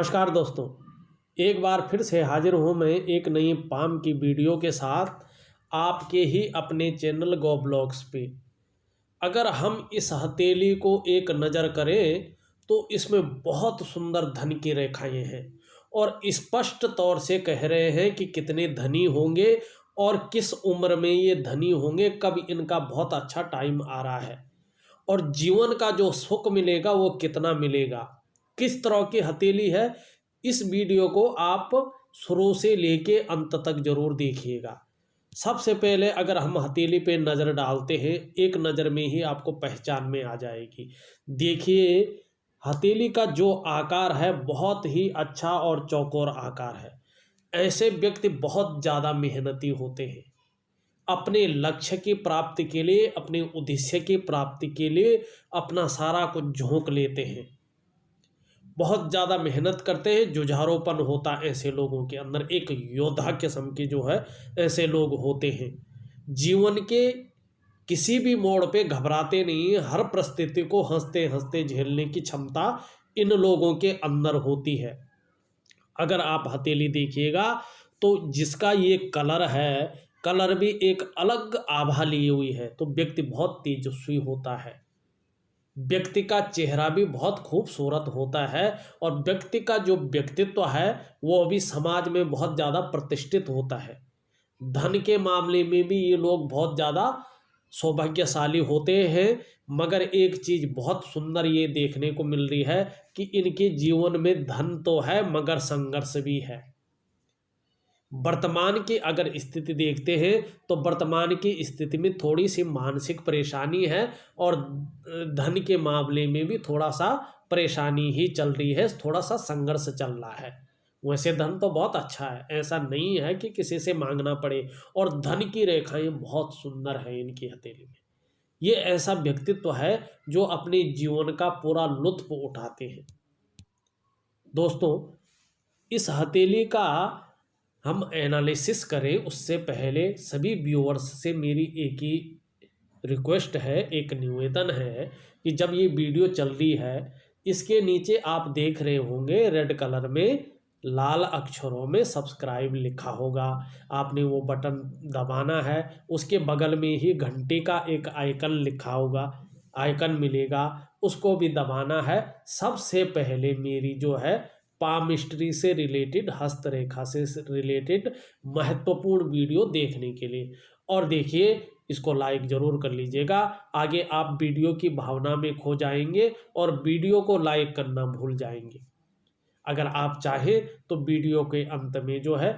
नमस्कार दोस्तों, एक बार फिर से हाजिर हूँ मैं एक नई पाम की वीडियो के साथ आपके ही अपने चैनल गो ब्लॉग्स पे। अगर हम इस हथेली को एक नज़र करें तो इसमें बहुत सुंदर धन की रेखाएं हैं और स्पष्ट तौर से कह रहे हैं कि कितने धनी होंगे और किस उम्र में ये धनी होंगे, कब इनका बहुत अच्छा टाइम आ रहा है और जीवन का जो सुख मिलेगा वो कितना मिलेगा, किस तरह की हथेली है। इस वीडियो को आप शुरू से लेके अंत तक जरूर देखिएगा। सबसे पहले अगर हम हथेली पे नज़र डालते हैं, एक नज़र में ही आपको पहचान में आ जाएगी। देखिए, हथेली का जो आकार है बहुत ही अच्छा और चौकोर आकार है। ऐसे व्यक्ति बहुत ज़्यादा मेहनती होते हैं। अपने लक्ष्य की प्राप्ति के लिए, अपने उद्देश्य की प्राप्ति के लिए अपना सारा कुछ झोंक लेते हैं, बहुत ज़्यादा मेहनत करते हैं। जुझारूपन होता है ऐसे लोगों के अंदर, एक योद्धा किस्म के जो है ऐसे लोग होते हैं। जीवन के किसी भी मोड़ पे घबराते नहीं, हर परिस्थिति को हंसते हंसते झेलने की क्षमता इन लोगों के अंदर होती है। अगर आप हथेली देखिएगा तो जिसका ये कलर है, कलर भी एक अलग आभा ली हुई है, तो व्यक्ति बहुत तेजस्वी होता है। व्यक्ति का चेहरा भी बहुत खूबसूरत होता है और व्यक्ति का जो व्यक्तित्व है वो भी समाज में बहुत ज़्यादा प्रतिष्ठित होता है। धन के मामले में भी ये लोग बहुत ज़्यादा सौभाग्यशाली होते हैं। मगर एक चीज़ बहुत सुंदर ये देखने को मिल रही है कि इनके जीवन में धन तो है मगर संघर्ष भी है। वर्तमान की अगर स्थिति देखते हैं तो वर्तमान की स्थिति में थोड़ी सी मानसिक परेशानी है और धन के मामले में भी थोड़ा सा परेशानी ही चल रही है, थोड़ा सा संघर्ष चल रहा है। वैसे धन तो बहुत अच्छा है, ऐसा नहीं है कि किसी से मांगना पड़े, और धन की रेखाएं बहुत सुंदर है इनकी हथेली में। ये ऐसा व्यक्तित्व है जो अपने जीवन का पूरा लुत्फ उठाते हैं। दोस्तों, इस हथेली का हम एनालिसिस करें उससे पहले सभी व्यूअर्स से मेरी एक ही रिक्वेस्ट है, एक निवेदन है कि जब ये वीडियो चल रही है इसके नीचे आप देख रहे होंगे रेड कलर में लाल अक्षरों में सब्सक्राइब लिखा होगा। आपने वो बटन दबाना है, उसके बगल में ही घंटी का एक आइकन लिखा होगा, आइकन मिलेगा, उसको भी दबाना है। सबसे पहले मेरी जो है पामिस्ट्री से रिलेटेड, हस्तरेखा से रिलेटेड महत्वपूर्ण वीडियो देखने के लिए, और देखिए इसको लाइक ज़रूर कर लीजिएगा। आगे आप वीडियो की भावना में खो जाएंगे और वीडियो को लाइक करना भूल जाएंगे। अगर आप चाहें तो वीडियो के अंत में जो है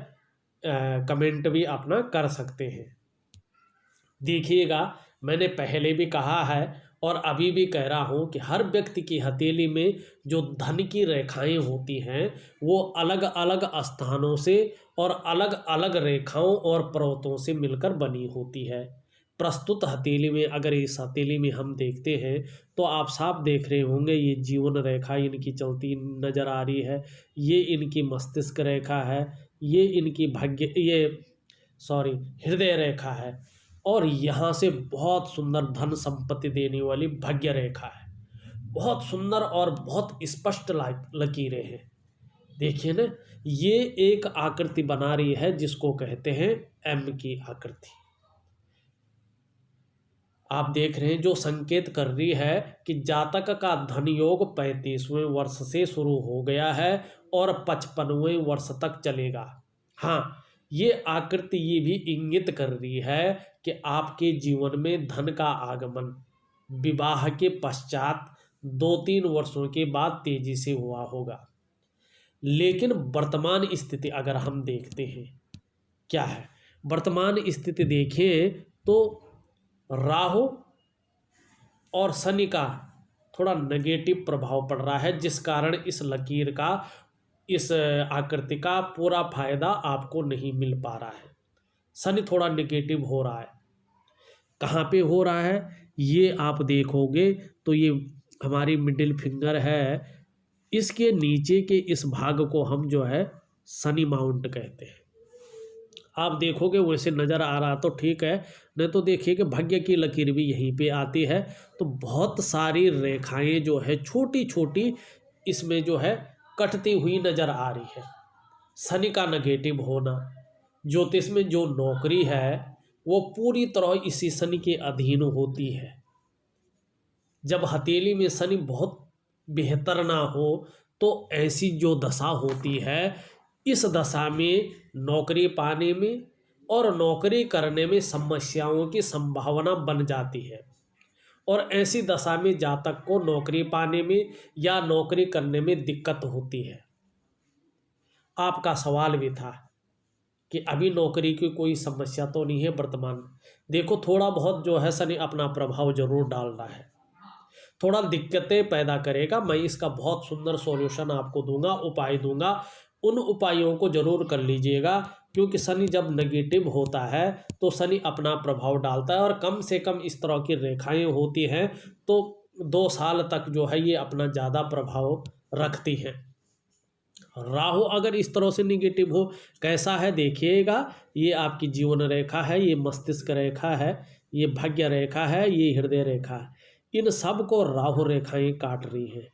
कमेंट भी अपना कर सकते हैं। देखिएगा, मैंने पहले भी कहा है और अभी भी कह रहा हूँ कि हर व्यक्ति की हथेली में जो धन की रेखाएं होती हैं वो अलग अलग स्थानों से और अलग अलग रेखाओं और पर्वतों से मिलकर बनी होती है। प्रस्तुत हथेली में, अगर इस हथेली में हम देखते हैं तो आप साफ देख रहे होंगे ये जीवन रेखा इनकी चलती नज़र आ रही है, ये इनकी मस्तिष्क रेखा है, ये इनकी हृदय रेखा है, और यहाँ से बहुत सुंदर धन संपत्ति देने वाली भाग्य रेखा है। बहुत सुंदर और बहुत स्पष्ट लकीरें हैं। देखिए ना, ये एक आकृति बना रही है जिसको कहते हैं एम की आकृति। आप देख रहे हैं जो संकेत कर रही है कि जातक का धन योग 35वें वर्ष से शुरू हो गया है और 55वें वर्ष तक चलेगा। हाँ, ये आकृति ये भी इंगित कर रही है कि आपके जीवन में धन का आगमन विवाह के पश्चात 2-3 वर्षों के बाद तेजी से हुआ होगा। लेकिन वर्तमान स्थिति अगर हम देखते हैं क्या है, वर्तमान स्थिति देखें तो राहु और शनि का थोड़ा नेगेटिव प्रभाव पड़ रहा है, जिस कारण इस लकीर का, इस आकृति का पूरा फायदा आपको नहीं मिल पा रहा है। शनि थोड़ा नेगेटिव हो रहा है। कहाँ पे हो रहा है ये आप देखोगे तो ये हमारी मिडिल फिंगर है, इसके नीचे के इस भाग को हम जो है शनि माउंट कहते हैं। आप देखोगे वैसे नज़र आ रहा तो ठीक है, नहीं तो देखिए कि भाग्य की लकीर भी यहीं पे आती है। तो बहुत सारी रेखाएं जो है छोटी छोटी इसमें जो है कटती हुई नजर आ रही है। शनि का नेगेटिव होना, ज्योतिष में जो नौकरी है वो पूरी तरह इसी शनि के अधीन होती है। जब हथेली में शनि बहुत बेहतर ना हो तो ऐसी जो दशा होती है, इस दशा में नौकरी पाने में और नौकरी करने में समस्याओं की संभावना बन जाती है। और ऐसी दशा में जातक को नौकरी पाने में या नौकरी करने में दिक्कत होती है। आपका सवाल भी था कि अभी नौकरी की कोई समस्या तो नहीं है वर्तमान। देखो, थोड़ा बहुत जो है शनि अपना प्रभाव जरूर डाल रहा है, थोड़ा दिक्कतें पैदा करेगा। मैं इसका बहुत सुंदर सॉल्यूशन आपको दूंगा, उपाय दूंगा। उन उपायों को जरूर कर लीजिएगा, क्योंकि शनि जब नेगेटिव होता है तो शनि अपना प्रभाव डालता है और कम से कम इस तरह की रेखाएं होती हैं तो 2 साल तक जो है ये अपना ज़्यादा प्रभाव रखती हैं। राहु अगर इस तरह से निगेटिव हो, कैसा है देखिएगा, ये आपकी जीवन रेखा है, ये मस्तिष्क रेखा है, ये भाग्य रेखा है, ये हृदय रेखा है। इन सब को राहु रेखाएं काट रही हैं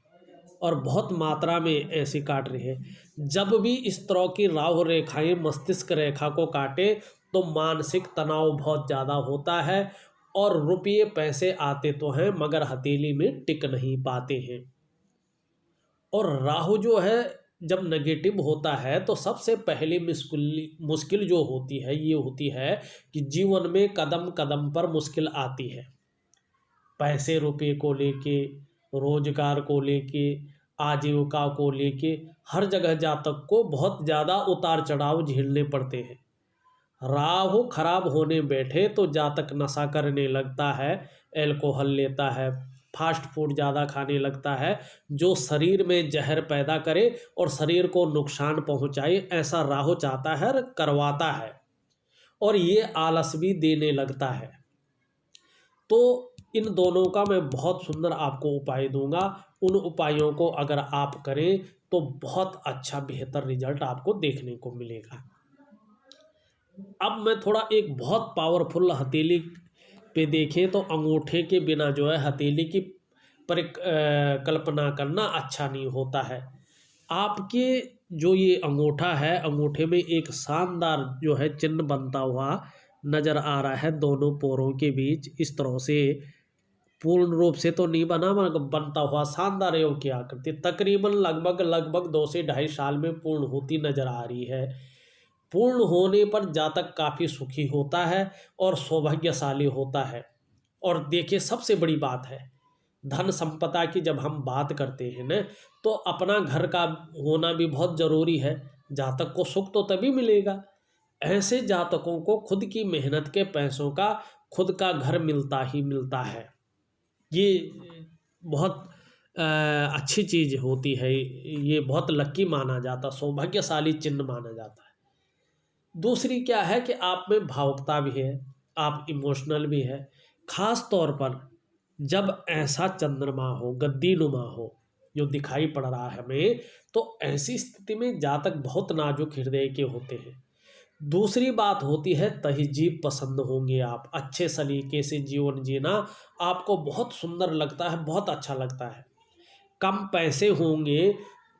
और बहुत मात्रा में ऐसी काट रही है। जब भी इस तरह की राहु रेखाएं मस्तिष्क रेखा को काटे तो मानसिक तनाव बहुत ज़्यादा होता है और रुपये पैसे आते तो हैं मगर हथेली में टिक नहीं पाते हैं। और राहु जो है जब नेगेटिव होता है तो सबसे पहली मुश्किल जो होती है ये होती है कि जीवन में कदम कदम पर मुश्किल आती है। पैसे रुपये को लेके, रोजगार को लेके, आजीविका को लेके, हर जगह जातक को बहुत ज़्यादा उतार चढ़ाव झेलने पड़ते हैं। राहु खराब होने बैठे तो जातक नशा करने लगता है, एल्कोहल लेता है, फास्ट फूड ज़्यादा खाने लगता है, जो शरीर में जहर पैदा करे और शरीर को नुकसान पहुंचाए, ऐसा राहु चाहता है और करवाता है। और ये आलस भी देने लगता है। तो इन दोनों का मैं बहुत सुंदर आपको उपाय दूंगा। उन उपायों को अगर आप करें तो बहुत अच्छा बेहतर रिजल्ट आपको देखने को मिलेगा। अब मैं थोड़ा एक बहुत पावरफुल हथेली पे देखें तो अंगूठे के बिना जो है हथेली की परिकल्पना करना अच्छा नहीं होता है। आपके जो ये अंगूठा है, अंगूठे में एक शानदार जो है चिन्ह बनता हुआ नज़र आ रहा है दोनों पोरों के बीच। इस तरह से पूर्ण रूप से तो नहीं बना मगर बनता हुआ शानदार योग की आकृति तकरीबन लगभग 2 से 2.5 साल में पूर्ण होती नजर आ रही है। पूर्ण होने पर जातक काफ़ी सुखी होता है और सौभाग्यशाली होता है। और देखिए, सबसे बड़ी बात है धन संपदा की जब हम बात करते हैं ना, तो अपना घर का होना भी बहुत ज़रूरी है। जातक को सुख तो तभी मिलेगा, ऐसे जातकों को खुद की मेहनत के पैसों का खुद का घर मिलता ही मिलता है। ये बहुत अच्छी चीज़ होती है, ये बहुत लकी माना जाता, सौभाग्यशाली चिन्ह माना जाता है। दूसरी क्या है कि आप में भावुकता भी है, आप इमोशनल भी है। खास तौर पर जब ऐसा चंद्रमा हो, गद्दीनुमा हो, जो दिखाई पड़ रहा है हमें, तो ऐसी स्थिति में जातक बहुत नाजुक हृदय के होते हैं। दूसरी बात होती है तहजीब पसंद होंगे आप, अच्छे सलीके से जीवन जीना आपको बहुत सुंदर लगता है, बहुत अच्छा लगता है। कम पैसे होंगे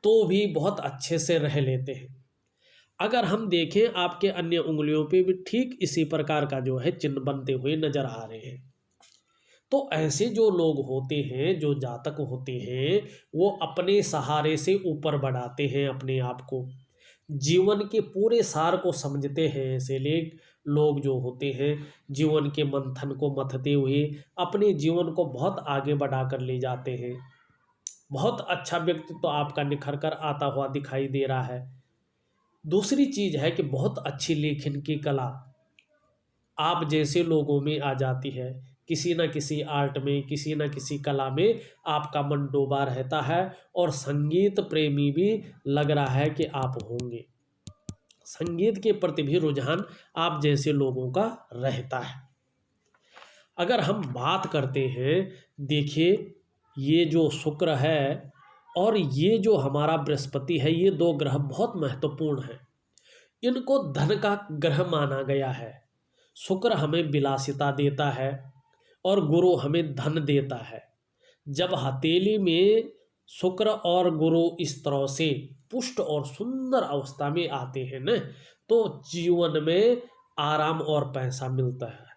तो भी बहुत अच्छे से रह लेते हैं। अगर हम देखें आपके अन्य उंगलियों पे भी ठीक इसी प्रकार का जो है चिन्ह बनते हुए नजर आ रहे हैं। तो ऐसे जो लोग होते हैं, जो जातक होते हैं, वो अपने सहारे से ऊपर बढ़ाते हैं अपने आप को, जीवन के पूरे सार को समझते हैं। ऐसे लोग जो होते हैं जीवन के मंथन को मथते हुए अपने जीवन को बहुत आगे बढ़ा कर ले जाते हैं। बहुत अच्छा व्यक्तित्व तो आपका निखर कर आता हुआ दिखाई दे रहा है। दूसरी चीज है कि बहुत अच्छी लेखन की कला आप जैसे लोगों में आ जाती है। किसी न किसी आर्ट में, किसी न किसी कला में आपका मन डूबा रहता है और संगीत प्रेमी भी लग रहा है कि आप होंगे। संगीत के प्रति भी रुझान आप जैसे लोगों का रहता है। अगर हम बात करते हैं, देखिए ये जो शुक्र है और ये जो हमारा बृहस्पति है, ये 2 ग्रह बहुत महत्वपूर्ण हैं। इनको धन का ग्रह माना गया है। शुक्र हमें विलासिता देता है और गुरु हमें धन देता है। जब हथेली में शुक्र और गुरु इस तरह से पुष्ट और सुंदर अवस्था में आते हैं न, तो जीवन में आराम और पैसा मिलता है।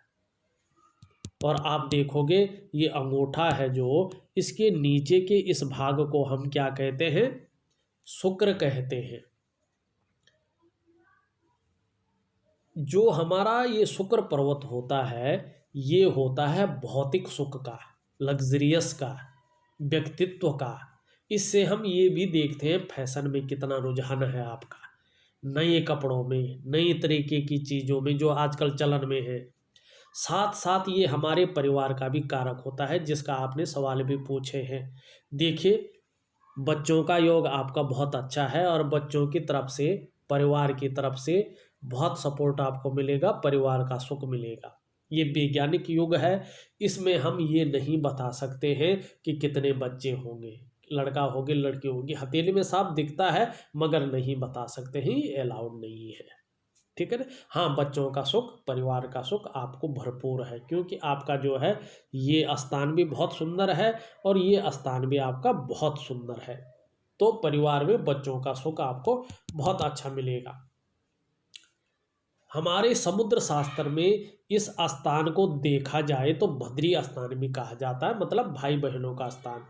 और आप देखोगे ये अंगूठा है जो, इसके नीचे के इस भाग को हम क्या कहते हैं? शुक्र कहते हैं। जो हमारा ये शुक्र पर्वत होता है, ये होता है भौतिक सुख का, लग्जरियस का, व्यक्तित्व का। इससे हम ये भी देखते हैं फैशन में कितना रुझान है आपका, नए कपड़ों में, नई तरीके की चीज़ों में जो आजकल चलन में है। साथ साथ ये हमारे परिवार का भी कारक होता है, जिसका आपने सवाल भी पूछे हैं। देखिए, बच्चों का योग आपका बहुत अच्छा है और बच्चों की तरफ से, परिवार की तरफ से बहुत सपोर्ट आपको मिलेगा, परिवार का सुख मिलेगा। ये वैज्ञानिक युग है, इसमें हम ये नहीं बता सकते हैं कि कितने बच्चे होंगे, लड़का होगे लड़की होगी। हथेली में साफ दिखता है मगर नहीं बता सकते हैं, ये अलाउड नहीं है। ठीक है ना? हाँ, बच्चों का सुख, परिवार का सुख आपको भरपूर है, क्योंकि आपका जो है ये स्थान भी बहुत सुंदर है और ये स्थान भी आपका बहुत सुंदर है। तो परिवार में बच्चों का सुख आपको बहुत अच्छा मिलेगा। हमारे समुद्र शास्त्र में इस स्थान को देखा जाए तो बद्री स्थान भी कहा जाता है, मतलब भाई बहनों का स्थान।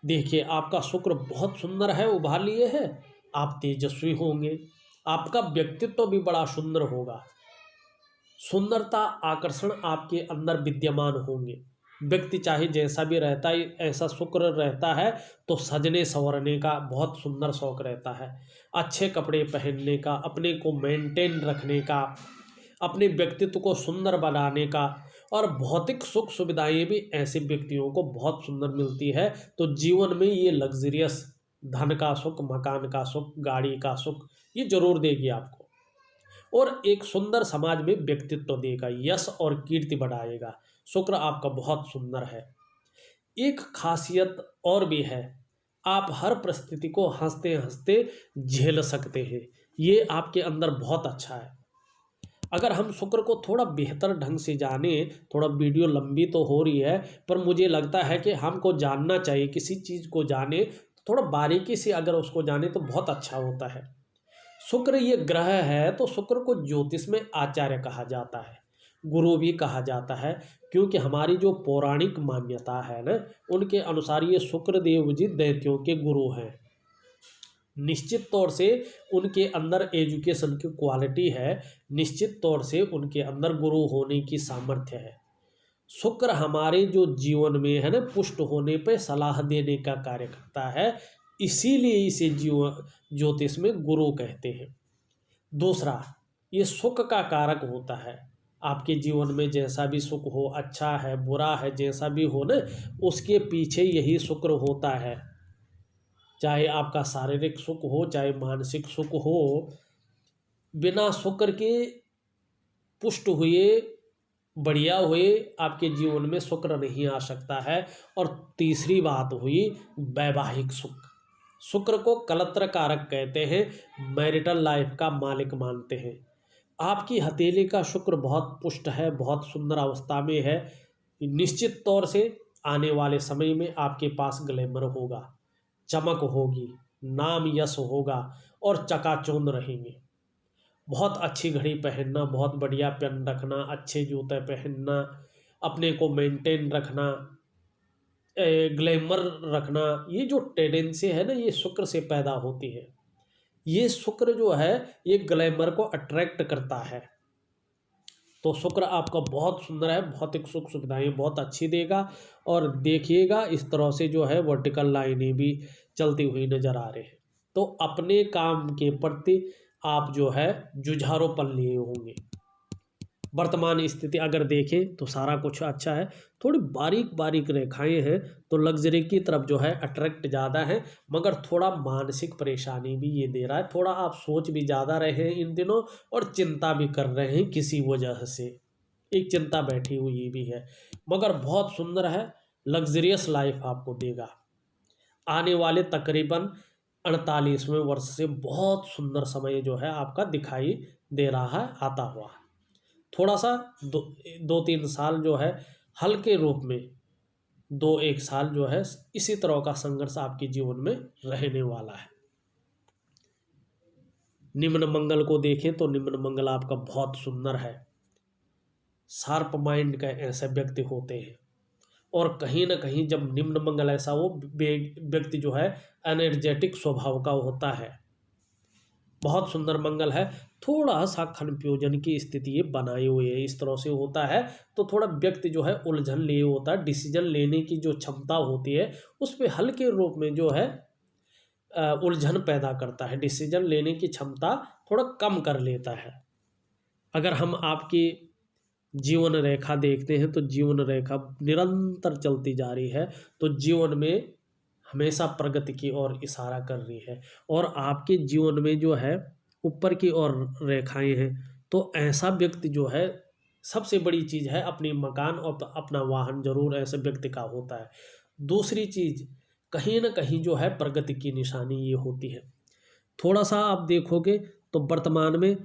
देखिए, आपका शुक्र बहुत सुंदर है, उभार लिए है, आप तेजस्वी होंगे, आपका व्यक्तित्व भी बड़ा सुंदर होगा, सुंदरता आकर्षण आपके अंदर विद्यमान होंगे। व्यक्ति चाहे जैसा भी रहता है, ऐसा शुक्र रहता है तो सजने संवरने का बहुत सुंदर शौक रहता है, अच्छे कपड़े पहनने का, अपने को मेंटेन रखने का, अपने व्यक्तित्व को सुंदर बनाने का। और भौतिक सुख सुविधाएं भी ऐसे व्यक्तियों को बहुत सुंदर मिलती है। तो जीवन में ये लग्जरियस, धन का सुख, मकान का सुख, गाड़ी का सुख ये जरूर देगी आपको, और एक सुंदर समाज में व्यक्तित्व देगा, यश और कीर्ति बढ़ाएगा। शुक्र आपका बहुत सुंदर है। एक खासियत और भी है, आप हर परिस्थिति को हंसते हंसते झेल सकते हैं, ये आपके अंदर बहुत अच्छा है। अगर हम शुक्र को थोड़ा बेहतर ढंग से जाने, थोड़ा वीडियो लंबी तो हो रही है, पर मुझे लगता है कि हमको जानना चाहिए, किसी चीज़ को जाने तो थोड़ा बारीकी से अगर उसको जाने तो बहुत अच्छा होता है। शुक्र ये ग्रह है, तो शुक्र को ज्योतिष में आचार्य कहा जाता है, गुरु भी कहा जाता है, क्योंकि हमारी जो पौराणिक मान्यता है ना, उनके अनुसार ये शुक्र देव जी दैत्यों के गुरु हैं। निश्चित तौर से उनके अंदर एजुकेशन की क्वालिटी है, निश्चित तौर से उनके अंदर गुरु होने की सामर्थ्य है। शुक्र हमारे जो जीवन में है ना, पुष्ट होने पे सलाह देने का कार्य करता है, इसीलिए इसे ज्योतिष में गुरु कहते हैं। दूसरा, ये सुख का कारक होता है। आपके जीवन में जैसा भी सुख हो, अच्छा है बुरा है, जैसा भी हो ना, उसके पीछे यही शुक्र होता है। चाहे आपका शारीरिक सुख हो, चाहे मानसिक सुख हो, बिना शुक्र के पुष्ट हुए, बढ़िया हुए आपके जीवन में शुक्र नहीं आ सकता है। और तीसरी बात हुई वैवाहिक सुख। शुक्र को कलत्र कारक कहते हैं, मैरिटल लाइफ का मालिक मानते हैं। आपकी हथेली का शुक्र बहुत पुष्ट है, बहुत सुंदर अवस्था में है, निश्चित तौर से आने वाले समय में आपके पास ग्लैमर होगा, चमक होगी, नाम यश होगा और चकाचौंध रहेंगे। बहुत अच्छी घड़ी पहनना, बहुत बढ़िया पेन रखना, अच्छे जूते पहनना, अपने को मेंटेन रखना, ग्लैमर रखना, ये जो टेंडेंसी है ना, ये शुक्र से पैदा होती है। ये शुक्र जो है ये ग्लैमर को अट्रैक्ट करता है। तो शुक्र आपका बहुत सुंदर है, भौतिक सुख सुविधाएं बहुत अच्छी देगा। और देखिएगा इस तरह से जो है वर्टिकल लाइनें भी चलती हुई नजर आ रही है। तो अपने काम के प्रति आप जो है जुझारूपन लिए होंगे। वर्तमान स्थिति अगर देखें तो सारा कुछ अच्छा है, थोड़ी बारीक बारीक रेखाएं हैं तो लग्जरी की तरफ जो है अट्रैक्ट ज़्यादा है, मगर थोड़ा मानसिक परेशानी भी ये दे रहा है। थोड़ा आप सोच भी ज़्यादा रहे हैं इन दिनों और चिंता भी कर रहे हैं, किसी वजह से एक चिंता बैठी हुई भी है, मगर बहुत सुंदर है, लग्जरियस लाइफ आपको देगा। आने वाले तकरीबन 48वें वर्ष से बहुत सुंदर समय जो है आपका दिखाई दे रहा है आता हुआ। थोड़ा सा 2-3 साल जो है हल्के रूप में 2-1 साल जो है इसी तरह का संघर्ष आपके जीवन में रहने वाला है। निम्न मंगल को देखें तो निम्न मंगल आपका बहुत सुंदर है। शार्प माइंड का ऐसे व्यक्ति होते हैं, और कहीं ना कहीं जब निम्न मंगल ऐसा हो व्यक्ति जो है एनर्जेटिक स्वभाव का होता है। बहुत सुंदर मंगल है। थोड़ा सा कन्फ्यूजन की स्थिति ये बनाए हुए है, इस तरह से होता है तो थोड़ा व्यक्ति जो है उलझन लिए होता है। डिसीजन लेने की जो क्षमता होती है उस पर हल्के रूप में जो है उलझन पैदा करता है। डिसीजन लेने की क्षमता थोड़ा कम कर लेता है। अगर हम आपकी जीवन रेखा देखते हैं तो जीवन रेखा निरंतर चलती जा रही है, तो जीवन में हमेशा प्रगति की ओर इशारा कर रही है। और आपके जीवन में जो है ऊपर की ओर रेखाएं हैं, तो ऐसा व्यक्ति जो है सबसे बड़ी चीज़ है अपनी मकान और अपना वाहन जरूर ऐसे व्यक्ति का होता है। दूसरी चीज़ कहीं ना कहीं जो है प्रगति की निशानी ये होती है। थोड़ा सा आप देखोगे तो वर्तमान में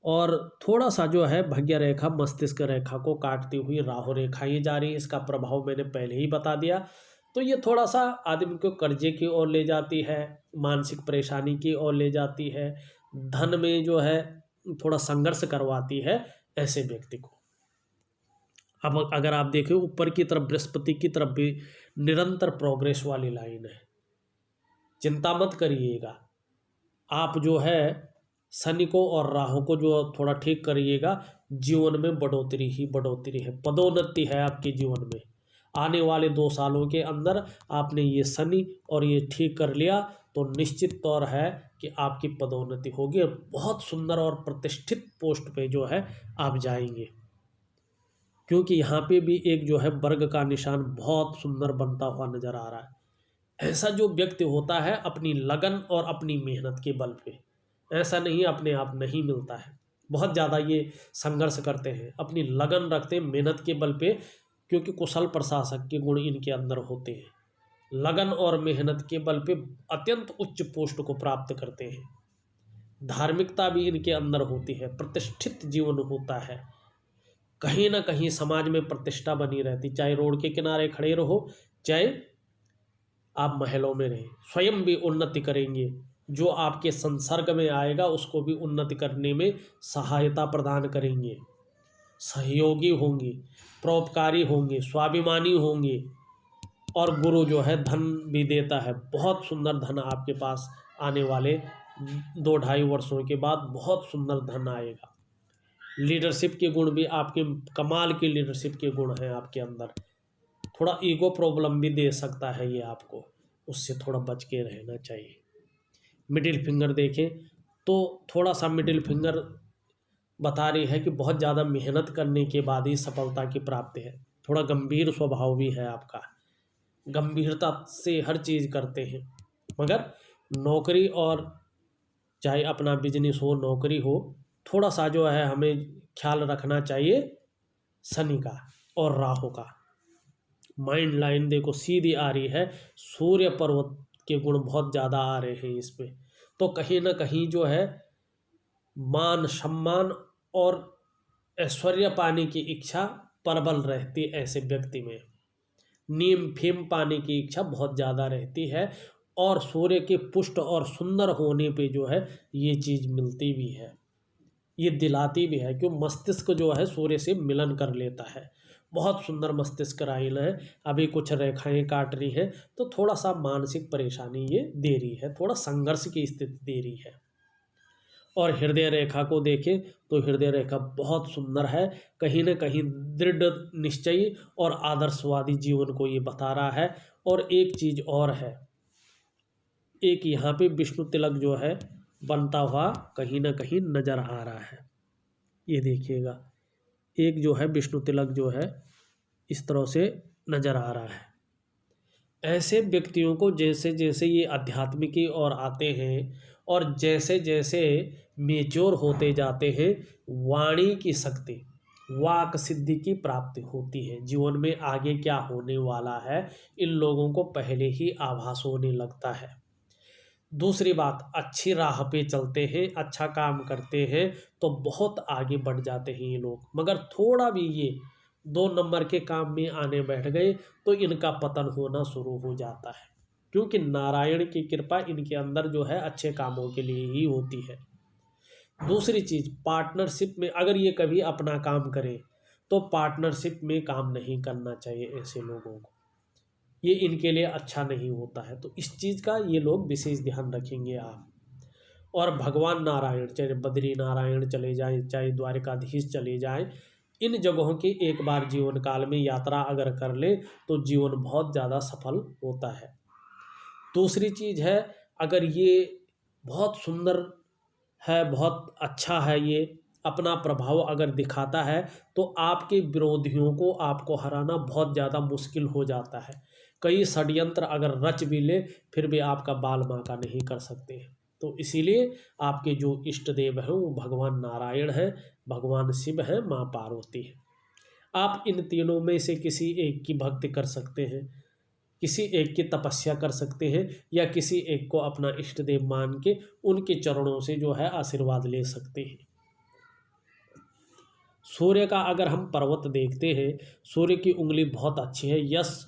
और थोड़ा सा जो है भाग्य रेखा मस्तिष्क रेखा को काटती हुई राहु रेखा ये जा रही है। इसका प्रभाव मैंने पहले ही बता दिया। तो ये थोड़ा सा आदमी को कर्जे की ओर ले जाती है, मानसिक परेशानी की ओर ले जाती है, धन में जो है थोड़ा संघर्ष करवाती है ऐसे व्यक्ति को। अब अगर आप देखें ऊपर की तरफ बृहस्पति की तरफ भी निरंतर प्रोग्रेस वाली लाइन है। चिंता मत करिएगा, आप जो है शनि को और राहु को जो थोड़ा ठीक करिएगा, जीवन में बढ़ोतरी ही बढ़ोतरी है, पदोन्नति है आपके जीवन में। आने वाले 2 सालों के अंदर आपने ये शनि और ये ठीक कर लिया तो निश्चित तौर है कि आपकी पदोन्नति होगी और बहुत सुंदर और प्रतिष्ठित पोस्ट पे जो है आप जाएंगे। क्योंकि यहाँ पे भी एक जो है वर्ग का निशान बहुत सुंदर बनता हुआ नजर आ रहा है। ऐसा जो व्यक्ति होता है अपनी लगन और अपनी मेहनत के बल पे, ऐसा नहीं अपने आप नहीं मिलता है, बहुत ज़्यादा ये संघर्ष करते हैं, अपनी लगन रखते हैं मेहनत के बल पे, क्योंकि कुशल प्रशासक के गुण इनके अंदर होते हैं। लगन और मेहनत के बल पे अत्यंत उच्च पोस्ट को प्राप्त करते हैं। धार्मिकता भी इनके अंदर होती है, प्रतिष्ठित जीवन होता है, कहीं ना कहीं समाज में प्रतिष्ठा बनी रहती। चाहे रोड के किनारे खड़े रहो, चाहे आप महलों में रहें, स्वयं भी उन्नति करेंगे। जो आपके संसर्ग में आएगा उसको भी उन्नति करने में सहायता प्रदान करेंगे, सहयोगी होंगे, परोपकारी होंगे, स्वाभिमानी होंगे। और गुरु जो है धन भी देता है, बहुत सुंदर धन आपके पास आने वाले 2-2.5 वर्षों के बाद बहुत सुंदर धन आएगा। लीडरशिप के गुण भी आपके कमाल की लीडरशिप के गुण हैं आपके अंदर। थोड़ा ईगो प्रॉब्लम भी दे सकता है ये आपको, उससे थोड़ा बच के रहना चाहिए। मिडिल फिंगर देखें तो थोड़ा सा मिडिल फिंगर बता रही है कि बहुत ज़्यादा मेहनत करने के बाद ही सफलता की प्राप्ति है। थोड़ा गंभीर स्वभाव भी है आपका, गंभीरता से हर चीज़ करते हैं। मगर नौकरी और चाहे अपना बिजनेस हो, नौकरी हो, थोड़ा सा जो है हमें ख्याल रखना चाहिए शनि का और राहु का। माइंड लाइन देखो सीधी आ रही है, सूर्य पर्वत के गुण बहुत ज़्यादा आ रहे हैं इस पे। तो कहीं ना कहीं जो है मान सम्मान और ऐश्वर्य पाने की इच्छा प्रबल रहती है ऐसे व्यक्ति में। नीम फेम पाने की इच्छा बहुत ज़्यादा रहती है, और सूर्य के पुष्ट और सुंदर होने पे जो है ये चीज़ मिलती भी है, ये दिलाती भी है। क्यों, मस्तिष्क जो है सूर्य से मिलन कर लेता है। बहुत सुंदर मस्तिष्क राइल है। अभी कुछ रेखाएं काट रही हैं तो थोड़ा सा मानसिक परेशानी ये दे रही है, थोड़ा संघर्ष की स्थिति दे रही है। और हृदय रेखा को देखें तो हृदय रेखा बहुत सुंदर है, कहीं ना कहीं दृढ़ निश्चयी और आदर्शवादी जीवन को ये बता रहा है। और एक चीज़ और है, एक यहाँ पे विष्णु तिलक जो है बनता हुआ कहीं ना कहीं नजर आ रहा है। ये देखिएगा, एक जो है विष्णु तिलक जो है इस तरह से नजर आ रहा है। ऐसे व्यक्तियों को जैसे जैसे ये आध्यात्मिक की ओर आते हैं और जैसे जैसे मेच्योर होते जाते हैं, वाणी की शक्ति, वाक सिद्धि की प्राप्ति होती है। जीवन में आगे क्या होने वाला है इन लोगों को पहले ही आभास होने लगता है। दूसरी बात, अच्छी राह पे चलते हैं, अच्छा काम करते हैं तो बहुत आगे बढ़ जाते हैं ये लोग। मगर थोड़ा भी ये 2 नंबर के काम में आने बैठ गए तो इनका पतन होना शुरू हो जाता है, क्योंकि नारायण की कृपा इनके अंदर जो है अच्छे कामों के लिए ही होती है। दूसरी चीज़, पार्टनरशिप में अगर ये कभी अपना काम करें तो पार्टनरशिप में काम नहीं करना चाहिए ऐसे लोगों को, ये इनके लिए अच्छा नहीं होता है। तो इस चीज़ का ये लोग विशेष ध्यान रखेंगे आप। और भगवान नारायण, चाहे बद्री नारायण चले जाएं, चाहे द्वारिकाधीश चले जाएं, इन जगहों की एक बार जीवन काल में यात्रा अगर कर ले तो जीवन बहुत ज़्यादा सफल होता है। दूसरी चीज़ है, अगर ये बहुत सुंदर है, बहुत अच्छा है, ये अपना प्रभाव अगर दिखाता है तो आपके विरोधियों को आपको हराना बहुत ज़्यादा मुश्किल हो जाता है। कई षड्यंत्र अगर रच भी ले फिर भी आपका बाल बांका नहीं कर सकते हैं। तो इसीलिए आपके जो इष्ट देव हैं वो भगवान नारायण हैं, भगवान शिव हैं, माँ पार्वती है। आप इन तीनों में से किसी एक की भक्ति कर सकते हैं, किसी एक की तपस्या कर सकते हैं, या किसी एक को अपना इष्ट देव मान के उनके चरणों से जो है आशीर्वाद ले सकते हैं। सूर्य का अगर हम पर्वत देखते हैं, सूर्य की उंगली बहुत अच्छी है यश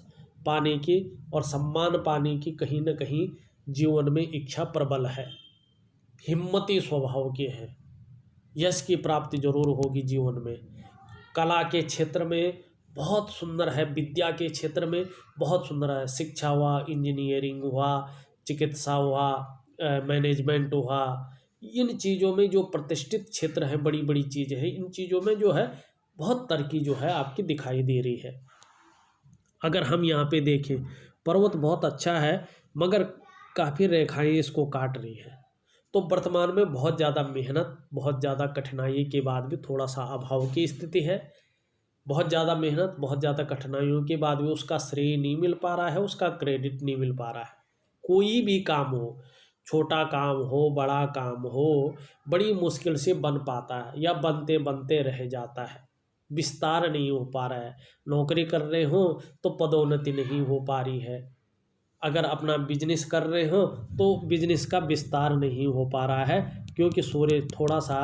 पाने की और सम्मान पाने की, कहीं ना कहीं जीवन में इच्छा प्रबल है, हिम्मती स्वभाव के है, यश की प्राप्ति जरूर होगी जीवन में। कला के क्षेत्र में बहुत सुंदर है, विद्या के क्षेत्र में बहुत सुंदर है, शिक्षा हुआ, इंजीनियरिंग हुआ, चिकित्सा हुआ, मैनेजमेंट हुआ, इन चीज़ों में जो प्रतिष्ठित क्षेत्र है, बड़ी बड़ी चीज़ें हैं, इन चीज़ों में जो है बहुत तरक्की जो है आपकी दिखाई दे रही है। अगर हम यहाँ पे देखें, पर्वत बहुत अच्छा है मगर काफ़ी रेखाएं इसको काट रही है, तो वर्तमान में बहुत ज़्यादा मेहनत, बहुत ज़्यादा कठिनाई के बाद भी थोड़ा सा अभाव की स्थिति है। बहुत ज़्यादा मेहनत, बहुत ज़्यादा कठिनाइयों के बाद भी उसका श्रेय नहीं मिल पा रहा है, उसका क्रेडिट नहीं मिल पा रहा है। कोई भी काम हो, छोटा काम हो, बड़ा काम हो, बड़ी मुश्किल से बन पाता है या बनते बनते रह जाता है, विस्तार नहीं हो पा रहा है। नौकरी कर रहे हो तो पदोन्नति नहीं हो पा रही है, अगर अपना बिजनेस कर रहे हो तो बिजनेस का विस्तार नहीं हो पा रहा है, क्योंकि सूर्य थोड़ा सा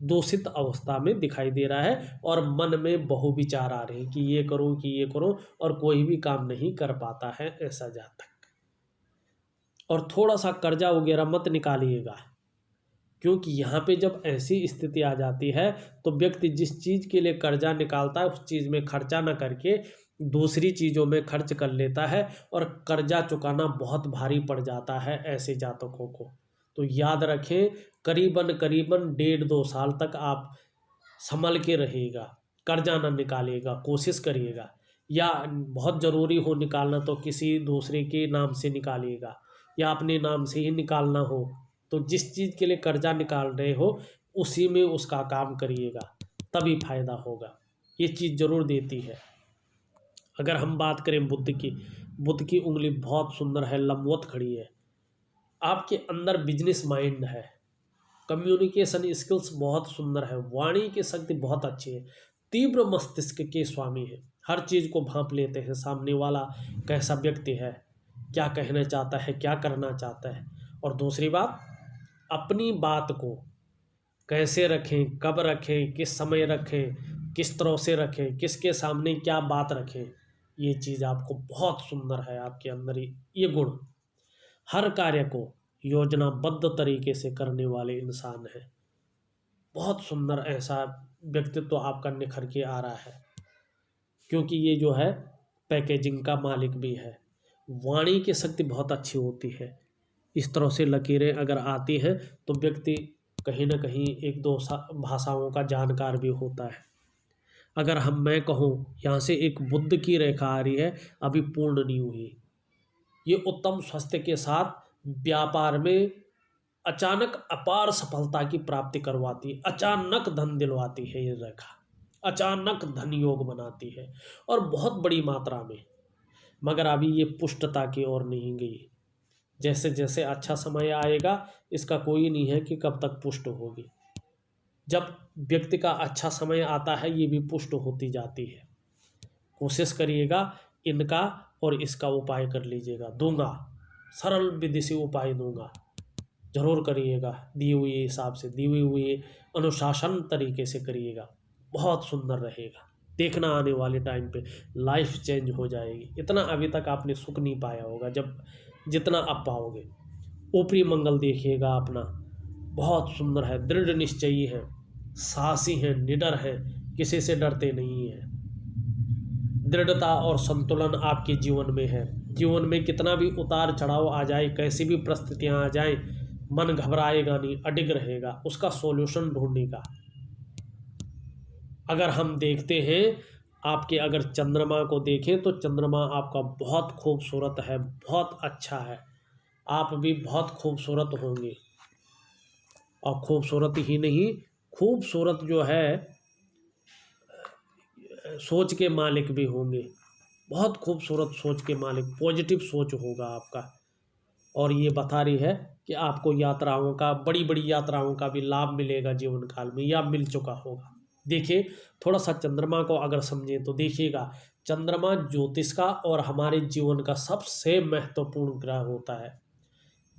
दूषित अवस्था में दिखाई दे रहा है और मन में बहुविचार आ रहे हैं कि ये करूं कि ये करूं, और कोई भी काम नहीं कर पाता है ऐसा जातक। और थोड़ा सा कर्जा वगैरह मत निकालिएगा, क्योंकि यहाँ पे जब ऐसी स्थिति आ जाती है तो व्यक्ति जिस चीज़ के लिए कर्जा निकालता है उस चीज़ में खर्चा न करके दूसरी चीज़ों में खर्च कर लेता है, और कर्जा चुकाना बहुत भारी पड़ जाता है ऐसे जातकों को। तो याद रखें, करीबन करीबन 1.5-2 साल तक आप संभल के रहिएगा, कर्जा ना निकालिएगा, कोशिश करिएगा, या बहुत ज़रूरी हो निकालना तो किसी दूसरे के नाम से निकालिएगा, या अपने नाम से ही निकालना हो तो जिस चीज़ के लिए कर्जा निकाल रहे हो उसी में उसका काम करिएगा, तभी फायदा होगा। ये चीज़ ज़रूर देती है। अगर हम बात करें बुध की, बुध की उंगली बहुत सुंदर है, लंबवत खड़ी है, आपके अंदर बिजनेस माइंड है, कम्युनिकेशन स्किल्स बहुत सुंदर है, वाणी की शक्ति बहुत अच्छी है, तीव्र मस्तिष्क के स्वामी है, हर चीज़ को भांप लेते हैं सामने वाला कैसा व्यक्ति है, क्या कहना चाहता है, क्या करना चाहता है। और दूसरी बात, अपनी बात को कैसे रखें, कब रखें, किस समय रखें, किस तरह से रखें, किसके सामने क्या बात रखें, ये चीज़ आपको बहुत सुंदर है आपके अंदर, ये गुण। हर कार्य को योजनाबद्ध तरीके से करने वाले इंसान है, बहुत सुंदर ऐसा व्यक्तित्व तो आपका निखर के आ रहा है, क्योंकि ये जो है पैकेजिंग का मालिक भी है। वाणी की शक्ति बहुत अच्छी होती है, इस तरह से लकीरें अगर आती हैं तो व्यक्ति कहीं ना कहीं 1-2 भाषाओं का जानकार भी होता है। अगर मैं कहूँ यहाँ से एक बुद्ध की रेखा आ रही है, अभी पूर्ण नहीं हुई, ये उत्तम स्वास्थ्य के साथ व्यापार में अचानक अपार सफलता की प्राप्ति करवाती है, अचानक धन दिलवाती है ये रेखा, अचानक धन योग बनाती है और बहुत बड़ी मात्रा में। मगर अभी ये पुष्टता की ओर नहीं गई, जैसे जैसे अच्छा समय आएगा इसका कोई नहीं है कि कब तक पुष्ट होगी। जब व्यक्ति का अच्छा समय आता है ये भी पुष्ट होती जाती है। कोशिश करिएगा इनका और इसका उपाय कर लीजिएगा, दूंगा सरल विधि से उपाय दूंगा, जरूर करिएगा, दिए हुए हिसाब से, दिए हुए अनुशासन तरीके से करिएगा, बहुत सुंदर रहेगा। देखना आने वाले टाइम पे लाइफ चेंज हो जाएगी। इतना अभी तक आपने सुख नहीं पाया होगा जब जितना आप पाओगे। ऊपरी मंगल देखिएगा अपना, बहुत सुंदर है, दृढ़ निश्चयी है, साहसी है, निडर है, किसी से डरते नहीं है। दृढ़ता और संतुलन आपके जीवन में है। जीवन में कितना भी उतार चढ़ाव आ जाए, कैसी भी परिस्थितियां आ जाए, मन घबराएगा नहीं, अडिग रहेगा उसका सॉल्यूशन ढूंढने का। अगर हम देखते हैं आपके, अगर चंद्रमा को देखें तो चंद्रमा आपका बहुत खूबसूरत है, बहुत अच्छा है, आप भी बहुत खूबसूरत होंगे। और खूबसूरत ही नहीं, खूबसूरत जो है सोच के मालिक भी होंगे, बहुत खूबसूरत सोच के मालिक, पॉजिटिव सोच होगा आपका। और ये बता रही है कि आपको यात्राओं का, बड़ी बड़ी यात्राओं का भी लाभ मिलेगा जीवन काल में, या मिल चुका होगा। देखिए थोड़ा सा चंद्रमा को अगर समझें तो देखिएगा, चंद्रमा ज्योतिष का और हमारे जीवन का सबसे महत्वपूर्ण ग्रह होता है।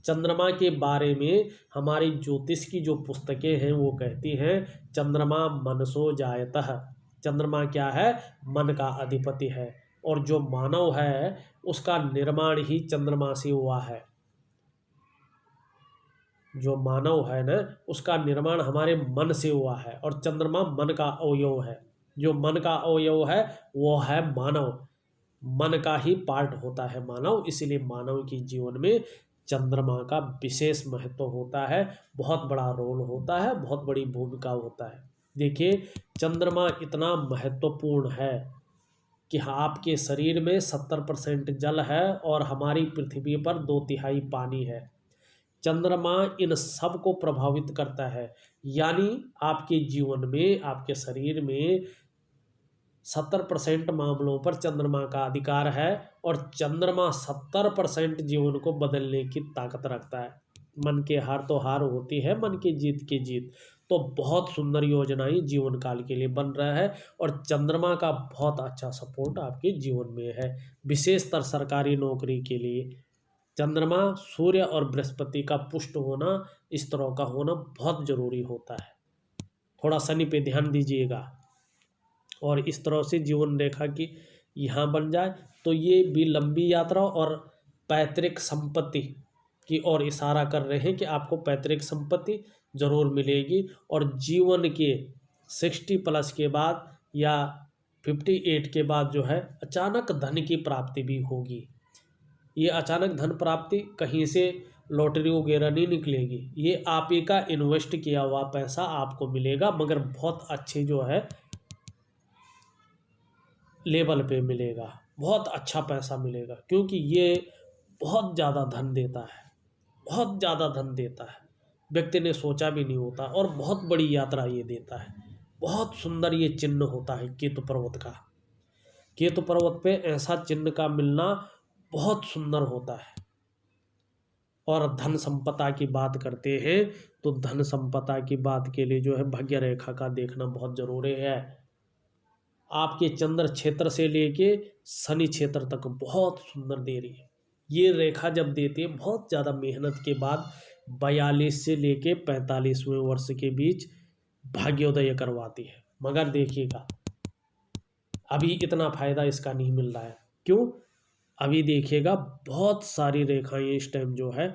चंद्रमा के बारे में हमारी ज्योतिष की जो पुस्तकें हैं वो कहती हैं, चंद्रमा मनसो जायतः, चंद्रमा क्या है, मन का अधिपति है। और जो मानव है उसका निर्माण ही चंद्रमा से हुआ है। जो मानव है ना, उसका निर्माण हमारे मन से हुआ है, और चंद्रमा मन का अवयव है। जो मन का अवयव है वो है मानव, मन का ही पार्ट होता है मानव। इसीलिए मानव के जीवन में चंद्रमा का विशेष महत्व होता है, बहुत बड़ा रोल होता है, बहुत बड़ी भूमिका होता है। देखिए चंद्रमा इतना महत्वपूर्ण है कि आपके शरीर में 70% जल है और हमारी पृथ्वी पर 2/3 पानी है। चंद्रमा इन सब को प्रभावित करता है, यानी आपके जीवन में, आपके शरीर में 70% मामलों पर चंद्रमा का अधिकार है। और चंद्रमा 70% जीवन को बदलने की ताकत रखता है। मन के हार तो हार होती है, मन के जीत की जीत। तो बहुत सुंदर योजनाएं जीवन काल के लिए बन रहा है, और चंद्रमा का बहुत अच्छा सपोर्ट आपके जीवन में है, विशेषतर सरकारी नौकरी के लिए। चंद्रमा, सूर्य और बृहस्पति का पुष्ट होना, इस तरह का होना बहुत जरूरी होता है। थोड़ा शनि पे ध्यान दीजिएगा, और इस तरह से जीवन रेखा की यहाँ बन जाए तो ये भी लंबी यात्रा और पैतृक संपत्ति की ओर इशारा कर रहे हैं कि आपको पैतृक संपत्ति जरूर मिलेगी। और जीवन के 60+ के बाद या 58 के बाद जो है अचानक धन की प्राप्ति भी होगी। ये अचानक धन प्राप्ति कहीं से लॉटरी वगैरह नहीं निकलेगी, ये आप ही का इन्वेस्ट किया हुआ पैसा आपको मिलेगा, मगर बहुत अच्छे जो है लेवल पे मिलेगा, बहुत अच्छा पैसा मिलेगा, क्योंकि ये बहुत ज़्यादा धन देता है, बहुत ज़्यादा धन देता है, व्यक्ति ने सोचा भी नहीं होता, और बहुत बड़ी यात्रा ये देता है। बहुत सुंदर ये चिन्ह होता है केतु पर्वत का। केतु पर्वत पे ऐसा चिन्ह का मिलना बहुत सुंदर होता है। और धन संपदा की बात करते हैं तो धन संपदा की बात के लिए जो है भाग्य रेखा का देखना बहुत जरूरी है। आपके चंद्र क्षेत्र से लेके शनि क्षेत्र तक बहुत सुंदर दे रही है। ये रेखा जब देती है बहुत ज़्यादा मेहनत के बाद 42 से लेके 45वें वर्ष के बीच भाग्योदय करवाती है। मगर देखिएगा अभी इतना फायदा इसका नहीं मिल रहा है। क्यों? अभी देखिएगा बहुत सारी रेखाएं इस टाइम जो है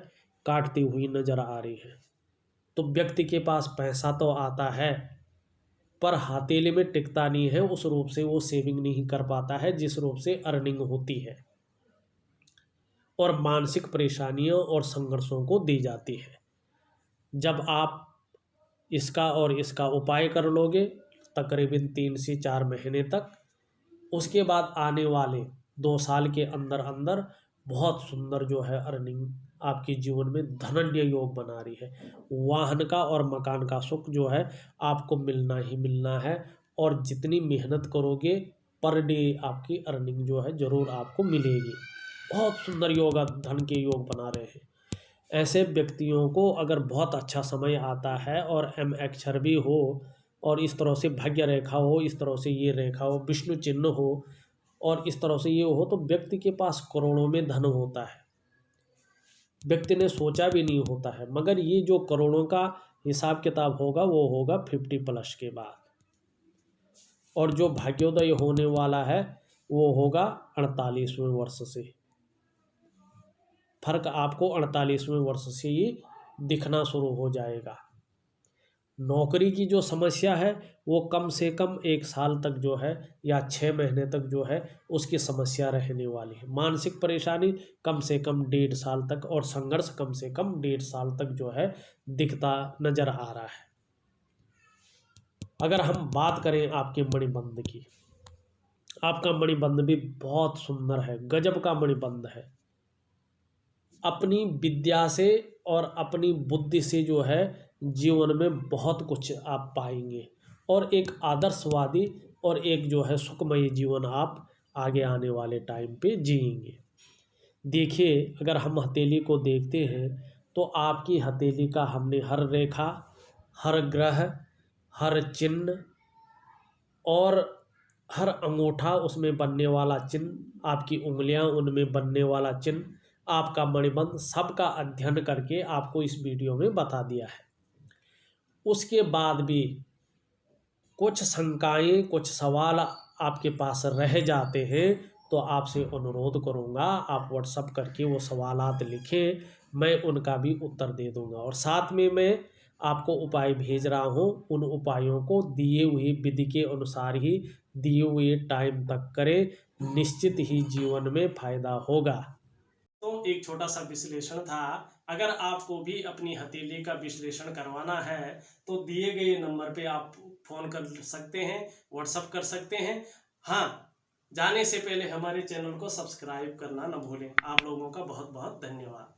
काटती हुई नजर आ रही है। तो व्यक्ति के पास पैसा तो आता है पर हथेली में टिकता नहीं है, उस रूप से वो सेविंग नहीं कर पाता है जिस रूप से अर्निंग होती है, और मानसिक परेशानियों और संघर्षों को दी जाती है। जब आप इसका और इसका उपाय कर लोगे तकरीबन 3 से 4 महीने तक, उसके बाद आने वाले 2 साल के अंदर अंदर बहुत सुंदर जो है अर्निंग आपके जीवन में धनंजय योग बना रही है। वाहन का और मकान का सुख जो है आपको मिलना ही मिलना है, और जितनी मेहनत करोगे पर डे आपकी अर्निंग जो है जरूर आपको मिलेगी। बहुत सुंदर योग, धन के योग बना रहे हैं। ऐसे व्यक्तियों को अगर बहुत अच्छा समय आता है और एम अक्षर भी हो, और इस तरह से भाग्य रेखा हो, इस तरह से ये रेखा हो, विष्णु चिन्ह हो, और इस तरह से ये हो, तो व्यक्ति के पास करोड़ों में धन होता है, व्यक्ति ने सोचा भी नहीं होता है। मगर ये जो करोड़ों का हिसाब किताब होगा वो होगा 50+ के बाद। और जो भाग्योदय होने वाला है वो होगा 48वें वर्ष से। फर्क आपको 48वें वर्ष से ही दिखना शुरू हो जाएगा। नौकरी की जो समस्या है वो कम से कम 1 साल तक जो है या 6 महीने तक जो है उसकी समस्या रहने वाली है। मानसिक परेशानी कम से कम 1.5 साल तक और संघर्ष कम से कम 1.5 साल तक जो है दिखता नजर आ रहा है। अगर हम बात करें आपके मणिबंध की, आपका मणिबंध भी बहुत सुंदर है, गजब का मणिबंध है। अपनी विद्या से और अपनी बुद्धि से जो है जीवन में बहुत कुछ आप पाएंगे और एक आदर्शवादी और एक जो है सुखमय जीवन आप आगे आने वाले टाइम पे जिएंगे। देखिए, अगर हम हथेली को देखते हैं तो आपकी हथेली का हमने हर रेखा, हर ग्रह, हर चिन्ह और हर अंगूठा उसमें बनने वाला चिन्ह, आपकी उंगलियां उनमें बनने वाला चिन्ह, आपका मणिबंध, सबका अध्ययन करके आपको इस वीडियो में बता दिया है। उसके बाद भी कुछ शंकाएं, कुछ सवाल आपके पास रह जाते हैं तो आपसे अनुरोध करूंगा आप व्हाट्सएप करके वो सवालात लिखें, मैं उनका भी उत्तर दे दूंगा। और साथ में मैं आपको उपाय भेज रहा हूं, उन उपायों को दिए हुए विधि के अनुसार ही दिए हुए टाइम तक करें, निश्चित ही जीवन में फायदा होगा। तो एक छोटा सा विश्लेषण था। अगर आपको भी अपनी हथेली का विश्लेषण करवाना है तो दिए गए नंबर पे आप फोन कर सकते हैं, व्हाट्सएप कर सकते हैं। हाँ, जाने से पहले हमारे चैनल को सब्सक्राइब करना न भूलें। आप लोगों का बहुत बहुत धन्यवाद।